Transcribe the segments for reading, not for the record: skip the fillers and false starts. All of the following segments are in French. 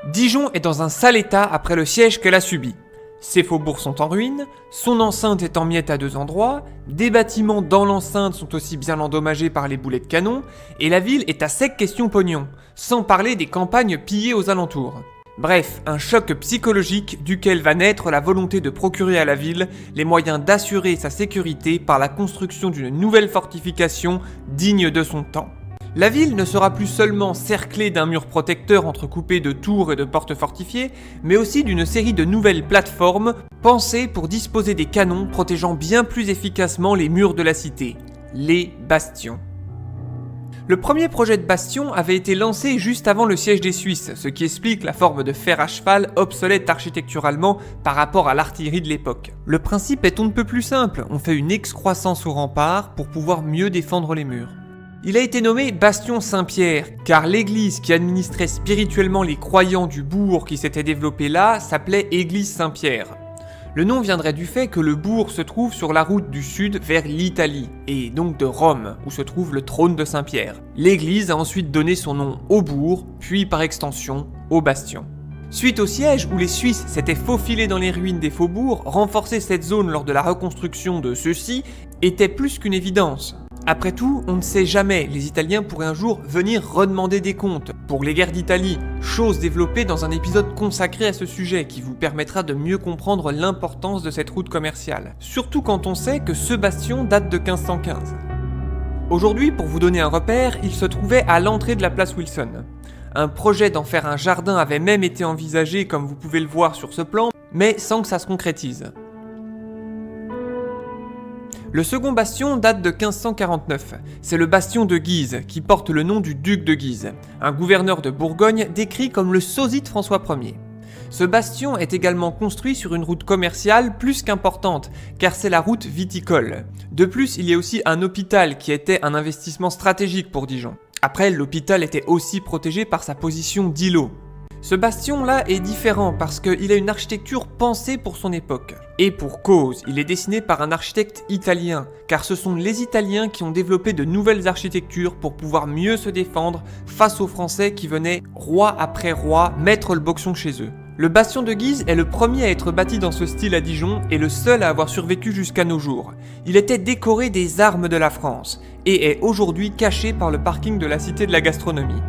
Dijon est dans un sale état après le siège qu'elle a subi. Ses faubourgs sont en ruine, son enceinte est en miettes à 2 endroits, des bâtiments dans l'enceinte sont aussi bien endommagés par les boulets de canon, et la ville est à sec question pognon, sans parler des campagnes pillées aux alentours. Bref, un choc psychologique duquel va naître la volonté de procurer à la ville les moyens d'assurer sa sécurité par la construction d'une nouvelle fortification digne de son temps. La ville ne sera plus seulement cerclée d'un mur protecteur entrecoupé de tours et de portes fortifiées, mais aussi d'une série de nouvelles plateformes pensées pour disposer des canons protégeant bien plus efficacement les murs de la cité, les bastions. Le premier projet de bastion avait été lancé juste avant le siège des Suisses, ce qui explique la forme de fer à cheval obsolète architecturalement par rapport à l'artillerie de l'époque. Le principe est on ne peut plus simple, on fait une excroissance au rempart pour pouvoir mieux défendre les murs. Il a été nommé Bastion Saint-Pierre, car l'église qui administrait spirituellement les croyants du bourg qui s'était développé là s'appelait Église Saint-Pierre. Le nom viendrait du fait que le bourg se trouve sur la route du sud vers l'Italie, et donc de Rome, où se trouve le trône de Saint-Pierre. L'église a ensuite donné son nom au bourg, puis par extension au bastion. Suite au siège où les Suisses s'étaient faufilés dans les ruines des faubourgs, renforcer cette zone lors de la reconstruction de ceux-ci était plus qu'une évidence. Après tout, on ne sait jamais, les Italiens pourraient un jour venir redemander des comptes pour les guerres d'Italie, chose développée dans un épisode consacré à ce sujet qui vous permettra de mieux comprendre l'importance de cette route commerciale, surtout quand on sait que ce bastion date de 1515. Aujourd'hui, pour vous donner un repère, il se trouvait à l'entrée de la place Wilson. Un projet d'en faire un jardin avait même été envisagé comme vous pouvez le voir sur ce plan, mais sans que ça se concrétise. Le second bastion date de 1549, c'est le bastion de Guise, qui porte le nom du duc de Guise, un gouverneur de Bourgogne décrit comme le sosie de François Ier. Ce bastion est également construit sur une route commerciale plus qu'importante, car c'est la route viticole. De plus, il y a aussi un hôpital qui était un investissement stratégique pour Dijon. Après, l'hôpital était aussi protégé par sa position d'îlot. Ce bastion-là est différent parce qu'il a une architecture pensée pour son époque. Et pour cause, il est dessiné par un architecte italien, car ce sont les Italiens qui ont développé de nouvelles architectures pour pouvoir mieux se défendre face aux Français qui venaient, roi après roi, mettre le boxon chez eux. Le bastion de Guise est le premier à être bâti dans ce style à Dijon et le seul à avoir survécu jusqu'à nos jours. Il était décoré des armes de la France et est aujourd'hui caché par le parking de la Cité de la Gastronomie.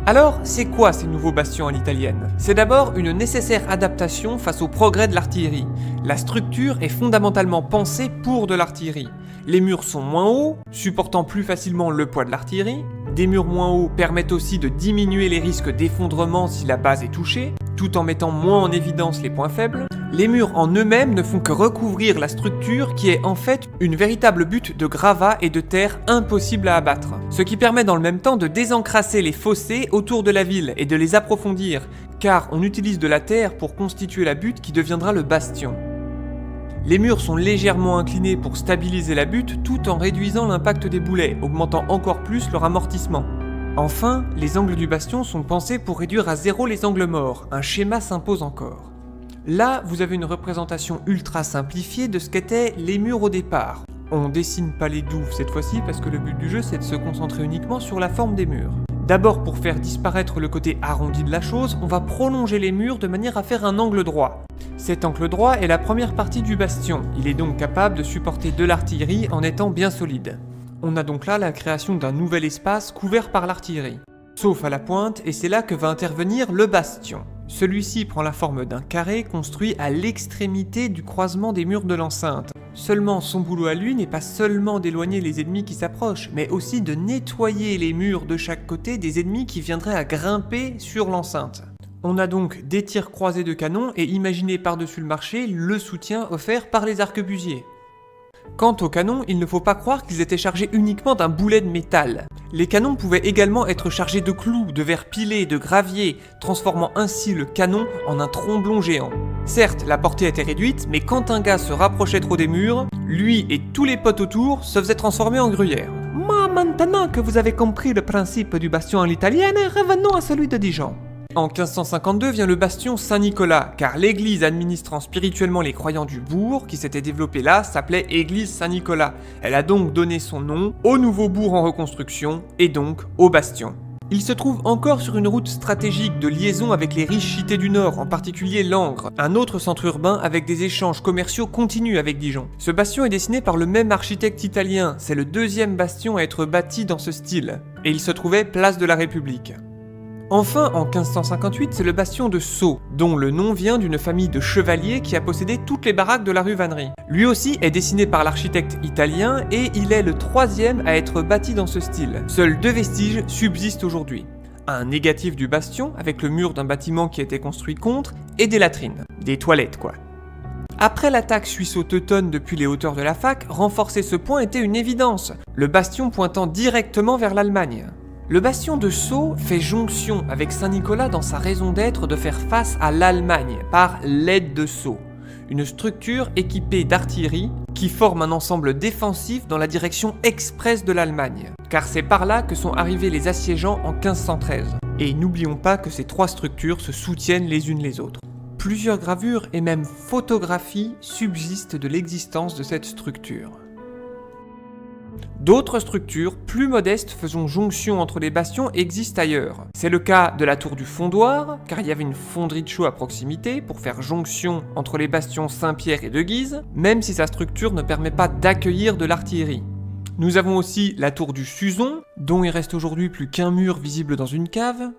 Alors, c'est quoi ces nouveaux bastions à l'italienne ? C'est d'abord une nécessaire adaptation face au progrès de l'artillerie. La structure est fondamentalement pensée pour de l'artillerie. Les murs sont moins hauts, supportant plus facilement le poids de l'artillerie. Des murs moins hauts permettent aussi de diminuer les risques d'effondrement si la base est touchée, tout en mettant moins en évidence les points faibles. Les murs en eux-mêmes ne font que recouvrir la structure qui est en fait une véritable butte de gravats et de terre impossible à abattre. Ce qui permet dans le même temps de désencrasser les fossés autour de la ville et de les approfondir, car on utilise de la terre pour constituer la butte qui deviendra le bastion. Les murs sont légèrement inclinés pour stabiliser la butte tout en réduisant l'impact des boulets, augmentant encore plus leur amortissement. Enfin, les angles du bastion sont pensés pour réduire à zéro les angles morts, un schéma s'impose encore. Là, vous avez une représentation ultra simplifiée de ce qu'étaient les murs au départ. On dessine pas les douves cette fois-ci parce que le but du jeu c'est de se concentrer uniquement sur la forme des murs. D'abord, pour faire disparaître le côté arrondi de la chose, on va prolonger les murs de manière à faire un angle droit. Cet angle droit est la première partie du bastion, il est donc capable de supporter de l'artillerie en étant bien solide. On a donc là la création d'un nouvel espace couvert par l'artillerie. Sauf à la pointe, et c'est là que va intervenir le bastion. Celui-ci prend la forme d'un carré construit à l'extrémité du croisement des murs de l'enceinte. Seulement, son boulot à lui n'est pas seulement d'éloigner les ennemis qui s'approchent, mais aussi de nettoyer les murs de chaque côté des ennemis qui viendraient à grimper sur l'enceinte. On a donc des tirs croisés de canon et imaginez par-dessus le marché le soutien offert par les arquebusiers. Quant aux canons, il ne faut pas croire qu'ils étaient chargés uniquement d'un boulet de métal. Les canons pouvaient également être chargés de clous, de verre pilé, de gravier, transformant ainsi le canon en un tromblon géant. Certes, la portée était réduite, mais quand un gars se rapprochait trop des murs, lui et tous les potes autour se faisaient transformer en gruyère. Maintenant que vous avez compris le principe du bastion à l'italienne, revenons à celui de Dijon. En 1552 vient le bastion Saint-Nicolas, car l'église administrant spirituellement les croyants du bourg, qui s'était développée là, s'appelait église Saint-Nicolas. Elle a donc donné son nom au nouveau bourg en reconstruction, et donc au bastion. Il se trouve encore sur une route stratégique de liaison avec les riches cités du Nord, en particulier Langres, un autre centre urbain avec des échanges commerciaux continus avec Dijon. Ce bastion est dessiné par le même architecte italien, c'est le deuxième bastion à être bâti dans ce style, et il se trouvait place de la République. Enfin, en 1558, c'est le bastion de Sceaux, dont le nom vient d'une famille de chevaliers qui a possédé toutes les baraques de la rue Vannerie. Lui aussi est dessiné par l'architecte italien et il est le troisième à être bâti dans ce style. Seuls 2 vestiges subsistent aujourd'hui. Un négatif du bastion, avec le mur d'un bâtiment qui a été construit contre, et des latrines. Des toilettes, quoi. Après l'attaque suisse-teutonne depuis les hauteurs de la Fac, renforcer ce point était une évidence, le bastion pointant directement vers l'Allemagne. Le bastion de Sceaux fait jonction avec Saint-Nicolas dans sa raison d'être de faire face à l'Allemagne par l'aide de Sceaux, une structure équipée d'artillerie qui forme un ensemble défensif dans la direction express de l'Allemagne, car c'est par là que sont arrivés les assiégeants en 1513. Et n'oublions pas que ces 3 structures se soutiennent les unes les autres. Plusieurs gravures et même photographies subsistent de l'existence de cette structure. D'autres structures, plus modestes, faisant jonction entre les bastions, existent ailleurs. C'est le cas de la tour du Fondoir, car il y avait une fonderie de chaux à proximité pour faire jonction entre les bastions Saint-Pierre et de Guise, même si sa structure ne permet pas d'accueillir de l'artillerie. Nous avons aussi la tour du Suzon, dont il reste aujourd'hui plus qu'un mur visible dans une cave.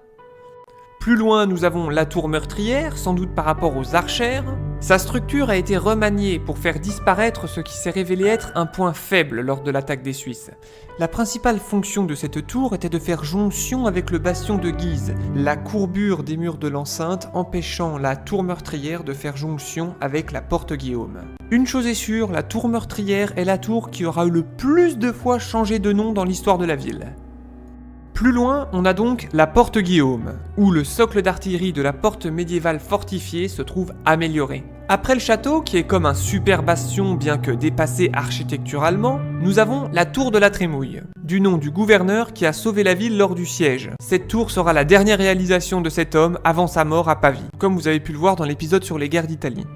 Plus loin, nous avons la tour meurtrière, sans doute par rapport aux archères. Sa structure a été remaniée pour faire disparaître ce qui s'est révélé être un point faible lors de l'attaque des Suisses. La principale fonction de cette tour était de faire jonction avec le bastion de Guise, la courbure des murs de l'enceinte empêchant la tour meurtrière de faire jonction avec la porte Guillaume. Une chose est sûre, la tour meurtrière est la tour qui aura eu le plus de fois changé de nom dans l'histoire de la ville. Plus loin, on a donc la porte Guillaume, où le socle d'artillerie de la porte médiévale fortifiée se trouve amélioré. Après le château, qui est comme un super bastion bien que dépassé architecturalement, nous avons la tour de la Trémouille, du nom du gouverneur qui a sauvé la ville lors du siège. Cette tour sera la dernière réalisation de cet homme avant sa mort à Pavie, comme vous avez pu le voir dans l'épisode sur les guerres d'Italie.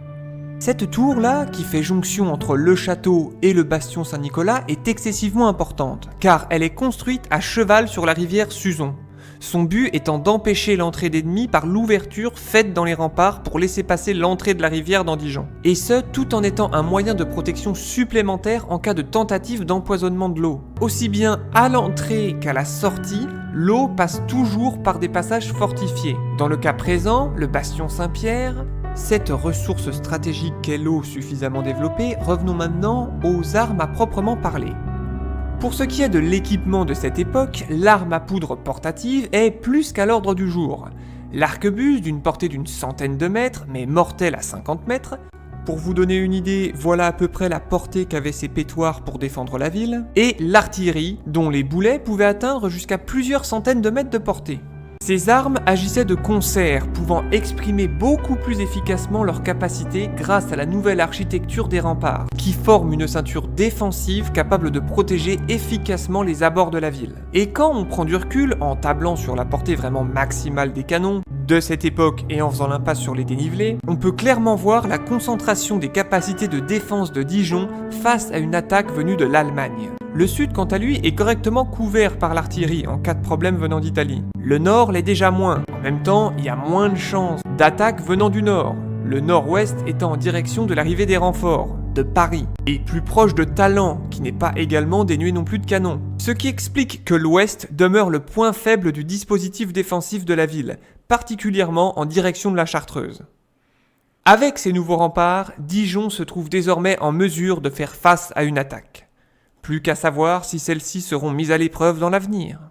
Cette tour-là, qui fait jonction entre le château et le bastion Saint-Nicolas, est excessivement importante, car elle est construite à cheval sur la rivière Suzon. Son but étant d'empêcher l'entrée d'ennemis par l'ouverture faite dans les remparts pour laisser passer l'entrée de la rivière dans Dijon. Et ce, tout en étant un moyen de protection supplémentaire en cas de tentative d'empoisonnement de l'eau. Aussi bien à l'entrée qu'à la sortie, l'eau passe toujours par des passages fortifiés. Dans le cas présent, le bastion Saint-Pierre. Cette ressource stratégique qu'est l'eau suffisamment développée, revenons maintenant aux armes à proprement parler. Pour ce qui est de l'équipement de cette époque, l'arme à poudre portative est plus qu'à l'ordre du jour. L'arquebuse d'une portée d'une centaine de mètres, mais mortelle à 50 mètres. Pour vous donner une idée, voilà à peu près la portée qu'avaient ces pétoires pour défendre la ville. Et l'artillerie, dont les boulets pouvaient atteindre jusqu'à plusieurs centaines de mètres de portée. Ces armes agissaient de concert, pouvant exprimer beaucoup plus efficacement leur capacité grâce à la nouvelle architecture des remparts, qui forment une ceinture défensive capable de protéger efficacement les abords de la ville. Et quand on prend du recul, en tablant sur la portée vraiment maximale des canons de cette époque et en faisant l'impasse sur les dénivelés, on peut clairement voir la concentration des capacités de défense de Dijon face à une attaque venue de l'Allemagne. Le sud, quant à lui, est correctement couvert par l'artillerie en cas de problème venant d'Italie. Le nord l'est déjà moins. En même temps, il y a moins de chances d'attaque venant du nord. Le nord-ouest étant en direction de l'arrivée des renforts, de Paris, et plus proche de Talent, qui n'est pas également dénué non plus de canons. Ce qui explique que l'ouest demeure le point faible du dispositif défensif de la ville, particulièrement en direction de la Chartreuse. Avec ces nouveaux remparts, Dijon se trouve désormais en mesure de faire face à une attaque. Plus qu'à savoir si celles-ci seront mises à l'épreuve dans l'avenir.